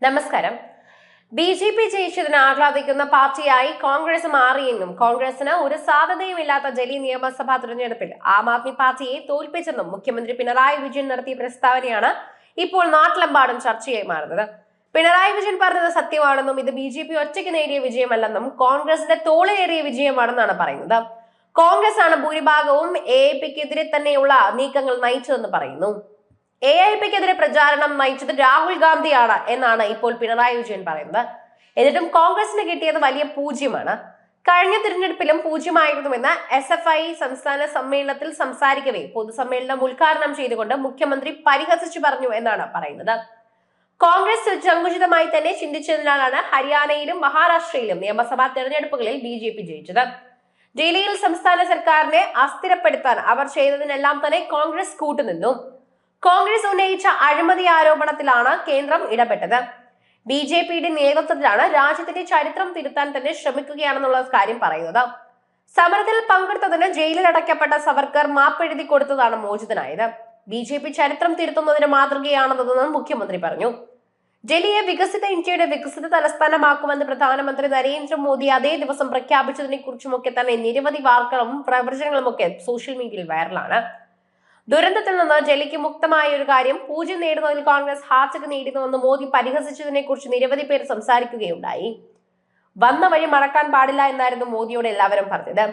നമസ്കാരം. ബി.ജെ.പി ജയിച്ചതിന് ആഹ്ലാദിക്കുന്ന പാർട്ടിയായി കോൺഗ്രസ് മാറിയെന്നും കോൺഗ്രസിന് ഒരു സാധ്യതയുമില്ലാത്ത ഡൽഹി നിയമസഭാ തെരഞ്ഞെടുപ്പിൽ ആം ആദ്മി പാർട്ടിയെ തോൽപ്പിച്ചെന്നും മുഖ്യമന്ത്രി പിണറായി വിജയൻ നടത്തിയ പ്രസ്താവനയാണ് ഇപ്പോൾ നാട്ടിലെമ്പാടും ചർച്ചയായി മാറുന്നത്. പിണറായി വിജയൻ പറഞ്ഞത് സത്യമാണെന്നും ഇത് ബി.ജെ.പി ഒറ്റയ്ക്ക് നേടിയ വിജയമല്ലെന്നും കോൺഗ്രസിന്റെ തോളിലേറിയ വിജയമാണെന്നാണ് പറയുന്നത്. കോൺഗ്രസ് ആണ് ഭൂരിഭാഗവും എ.ഐ.പിക്കെതിരെ തന്നെയുള്ള നീക്കങ്ങൾ നയിച്ചതെന്ന് പറയുന്നു. എ.ഐ.പിക്കെതിരെ പ്രചാരണം നയിച്ചത് രാഹുൽ ഗാന്ധിയാണ് എന്നാണ് ഇപ്പോൾ പിണറായി വിജയൻ പറയുന്നത്. എന്നിട്ടും കോൺഗ്രസിന് കിട്ടിയത് വലിയ പൂജ്യമാണ്. കഴിഞ്ഞ തിരഞ്ഞെടുപ്പിലും പൂജ്യമായിരുന്നുവെന്ന് SFI സംസ്ഥാന സമ്മേളനത്തിൽ സംസാരിക്കവേ പൊതുസമ്മേളനം ഉദ്ഘാടനം ചെയ്തുകൊണ്ട് മുഖ്യമന്ത്രി പരിഹസിച്ചു പറഞ്ഞു എന്നാണ് പറയുന്നത്. കോൺഗ്രസ് സങ്കുചിതമായി തന്നെ ചിന്തിച്ചതിനാലാണ് ഹരിയാനയിലും മഹാരാഷ്ട്രയിലും നിയമസഭാ തെരഞ്ഞെടുപ്പുകളിൽ ബി.ജെ.പി ജയിച്ചത്. ഡൽഹിയിൽ സംസ്ഥാന സർക്കാരിനെ അസ്ഥിരപ്പെടുത്താൻ അവർ ചെയ്തതിനെല്ലാം തന്നെ കോൺഗ്രസ് കൂട്ടുനിന്നു. കോൺഗ്രസ് ഉന്നയിച്ച അഴിമതി ആരോപണത്തിലാണ് കേന്ദ്രം ഇടപെട്ടത്. ബി.ജെ.പിയുടെ നേതൃത്വത്തിലാണ് രാജ്യത്തിന്റെ ചരിത്രം തിരുത്താൻ തന്നെ ശ്രമിക്കുകയാണെന്നുള്ള കാര്യം പറയുന്നത്. സമരത്തിൽ പങ്കെടുത്തതിന് ജയിലിൽ അടയ്ക്കപ്പെട്ട സവർക്കർ മാപ്പെഴുതി കൊടുത്തതാണ് മോചിതനായത്. ബി.ജെ.പി ചരിത്രം തിരുത്തുന്നതിന് മാതൃകയാണെന്നതെന്നും മുഖ്യമന്ത്രി പറഞ്ഞു. ഡൽഹിയെ വികസിത ഇന്ത്യയുടെ വികസിത തലസ്ഥാനമാക്കുമെന്ന് പ്രധാനമന്ത്രി നരേന്ദ്രമോദി അതേ ദിവസം പ്രഖ്യാപിച്ചതിനെ കുറിച്ചുമൊക്കെ തന്നെ നിരവധി വാർത്തകളും പ്രവചനങ്ങളും ഒക്കെ സോഷ്യൽ മീഡിയയിൽ വൈറലാണ്. ദുരന്തത്തിൽ നിന്ന് ഡൽഹിക്ക് മുക്തമായ ഒരു കാര്യം പൂജ്യം നേടുന്നതിൽ കോൺഗ്രസ് ഹാട്രിക് നേടുന്നുവെന്ന് മോദി പരിഹസിച്ചതിനെ കുറിച്ച് നിരവധി പേർ സംസാരിക്കുകയുണ്ടായി. വന്ന വഴി മറക്കാൻ പാടില്ല എന്നായിരുന്നു മോദിയോട് എല്ലാവരും പറഞ്ഞത്.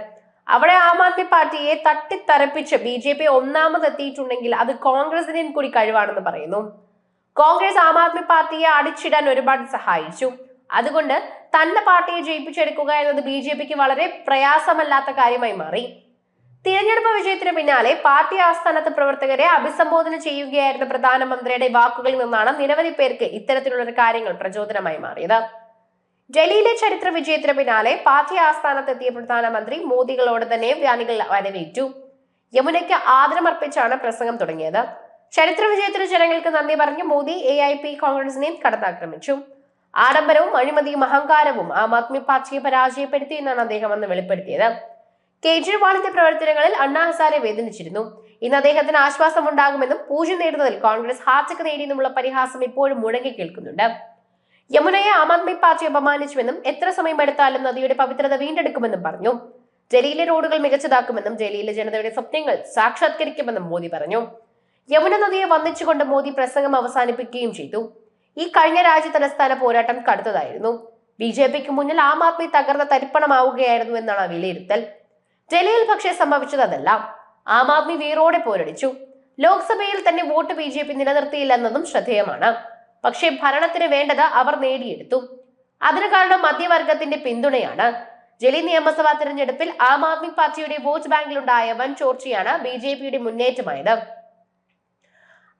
അവിടെ ആം ആദ്മി പാർട്ടിയെ തട്ടിത്തറപ്പിച്ച് ബി.ജെ.പി ഒന്നാമതെത്തിയിട്ടുണ്ടെങ്കിൽ അത് കോൺഗ്രസിന്റെയും കൂടി കഴിവാണെന്ന് പറയുന്നു. കോൺഗ്രസ് ആം ആദ്മി പാർട്ടിയെ അടിച്ചിടാൻ ഒരുപാട് സഹായിച്ചു. അതുകൊണ്ട് തന്റെ പാർട്ടിയെ ജയിപ്പിച്ചെടുക്കുക എന്നത് ബി.ജെ.പിക്ക് വളരെ പ്രയാസമല്ലാത്ത കാര്യമായി മാറി. തിരഞ്ഞെടുപ്പ് വിജയത്തിന് പിന്നാലെ പാർട്ടി ആസ്ഥാനത്ത് പ്രവർത്തകരെ അഭിസംബോധന ചെയ്യുകയായിരുന്ന പ്രധാനമന്ത്രിയുടെ വാക്കുകളിൽ നിന്നാണ് നിരവധി പേർക്ക് ഇത്തരത്തിലുള്ള കാര്യങ്ങൾ പ്രചോദനമായി മാറിയത്. ഡൽഹിയിലെ ചരിത്ര വിജയത്തിന് പിന്നാലെ പാർട്ടി ആസ്ഥാനത്തെത്തിയ പ്രധാനമന്ത്രി മോദികളോട് തന്നെ വ്യാനികൾ വരവേറ്റു. യമുനയ്ക്ക് ആദരമർപ്പിച്ചാണ് പ്രസംഗം തുടങ്ങിയത്. ചരിത്ര വിജയത്തിന് ജനങ്ങൾക്ക് നന്ദി പറഞ്ഞ് മോദി എ.ഐ.പി കോൺഗ്രസിനെയും കടന്നാക്രമിച്ചു. ആഡംബരവും അഴിമതിയും അഹങ്കാരവും ആം ആദ്മി പാർട്ടിയെ പരാജയപ്പെടുത്തി എന്നാണ് അദ്ദേഹം അന്ന് വെളിപ്പെടുത്തിയത്. കേജ്രിവാളിന്റെ പ്രവർത്തനങ്ങളിൽ അണ്ണാ ഹസാരെ വേദനിച്ചിരുന്നു. ഇന്ന് അദ്ദേഹത്തിന് ആശ്വാസം ഉണ്ടാകുമെന്നും പൂജ്യം നേടുന്നതിൽ കോൺഗ്രസ് ഹാട്രിക് നേടിയെന്നുമുള്ള പരിഹാസം ഇപ്പോഴും മുഴങ്ങി കേൾക്കുന്നുണ്ട്. യമുനയെ ആം ആദ്മി പാർട്ടി അപമാനിച്ചുവെന്നും എത്ര സമയം എടുത്താലും നദിയുടെ പവിത്രത വീണ്ടെടുക്കുമെന്നും പറഞ്ഞു. ഡൽഹിയിലെ റോഡുകൾ മികച്ചതാക്കുമെന്നും ഡൽഹിയിലെ ജനതയുടെ സ്വപ്നങ്ങൾ സാക്ഷാത്കരിക്കുമെന്നും മോദി പറഞ്ഞു. യമുന നദിയെ വന്ദിച്ചുകൊണ്ട് മോദി പ്രസംഗം അവസാനിപ്പിക്കുകയും ചെയ്തു. ഈ കഴിഞ്ഞ രാജ്യ തലസ്ഥാന പോരാട്ടം കടുത്തതായിരുന്നു. ബി.ജെ.പിക്ക് മുന്നിൽ ആം ആദ്മി തകർന്ന തരിപ്പണമാവുകയായിരുന്നു എന്നാണ് വിലയിരുത്തൽ. ഡൽഹിയിൽ പക്ഷേ സംഭവിച്ചത് അതല്ല. ആം ആദ്മി വേരോടെ പോരടിച്ചു. ലോക്സഭയിൽ തന്നെ വോട്ട് ബി.ജെ.പി നിലനിർത്തിയില്ലെന്നതും ശ്രദ്ധേയമാണ്. പക്ഷേ ഭരണത്തിന് വേണ്ടത് അവർ നേടിയെടുത്തു. അതിന് കാരണം മധ്യവർഗത്തിന്റെ പിന്തുണയാണ്. ഡൽഹി നിയമസഭാ തെരഞ്ഞെടുപ്പിൽ ആം ആദ്മി പാർട്ടിയുടെ വോട്ട് ബാങ്കിലുണ്ടായ വൻ ചോർച്ചയാണ് ബി.ജെ.പിയുടെ മുന്നേറ്റമായത്.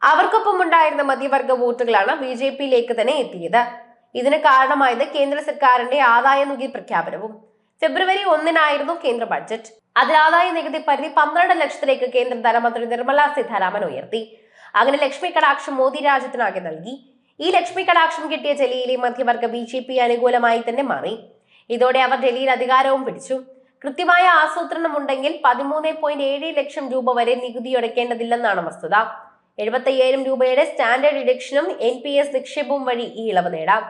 അവർക്കൊപ്പം ഉണ്ടായിരുന്ന മധ്യവർഗ വോട്ടുകളാണ് ബി.ജെ.പിയിലേക്ക് തന്നെ എത്തിയത്. ഇതിന് കാരണമായത് കേന്ദ്ര സർക്കാരിന്റെ ആദായ നികുതി പ്രഖ്യാപനവും. ഫെബ്രുവരി 1-നായിരുന്നു കേന്ദ്ര ബഡ്ജറ്റ്. അതിൽ ആദായ നികുതി പരിധി 12 ലക്ഷത്തിലേക്ക് കേന്ദ്ര ധനമന്ത്രി നിർമ്മല സീതാരാമൻ ഉയർത്തി. അങ്ങനെ ലക്ഷ്മി കടാക്ഷം മോദി രാജ്യത്തിനാകെ നൽകി. ഈ ലക്ഷ്മി കടാക്ഷം കിട്ടിയ ഡൽഹിയിലെ മധ്യവർഗ ബി.ജെ.പി അനുകൂലമായി തന്നെ മാറി. ഇതോടെ അവർ ഡൽഹിയിൽ അധികാരവും പിടിച്ചു. കൃത്യമായ ആസൂത്രണം ഉണ്ടെങ്കിൽ 13.7 ലക്ഷം രൂപ വരെ നികുതി അടയ്ക്കേണ്ടതില്ലെന്നാണ് വസ്തുത. 75,000 രൂപയുടെ സ്റ്റാൻഡേർഡ് ഡിഡക്ഷനും NPS നിക്ഷേപവും വഴി ഈ ഇളവ് നേടാം.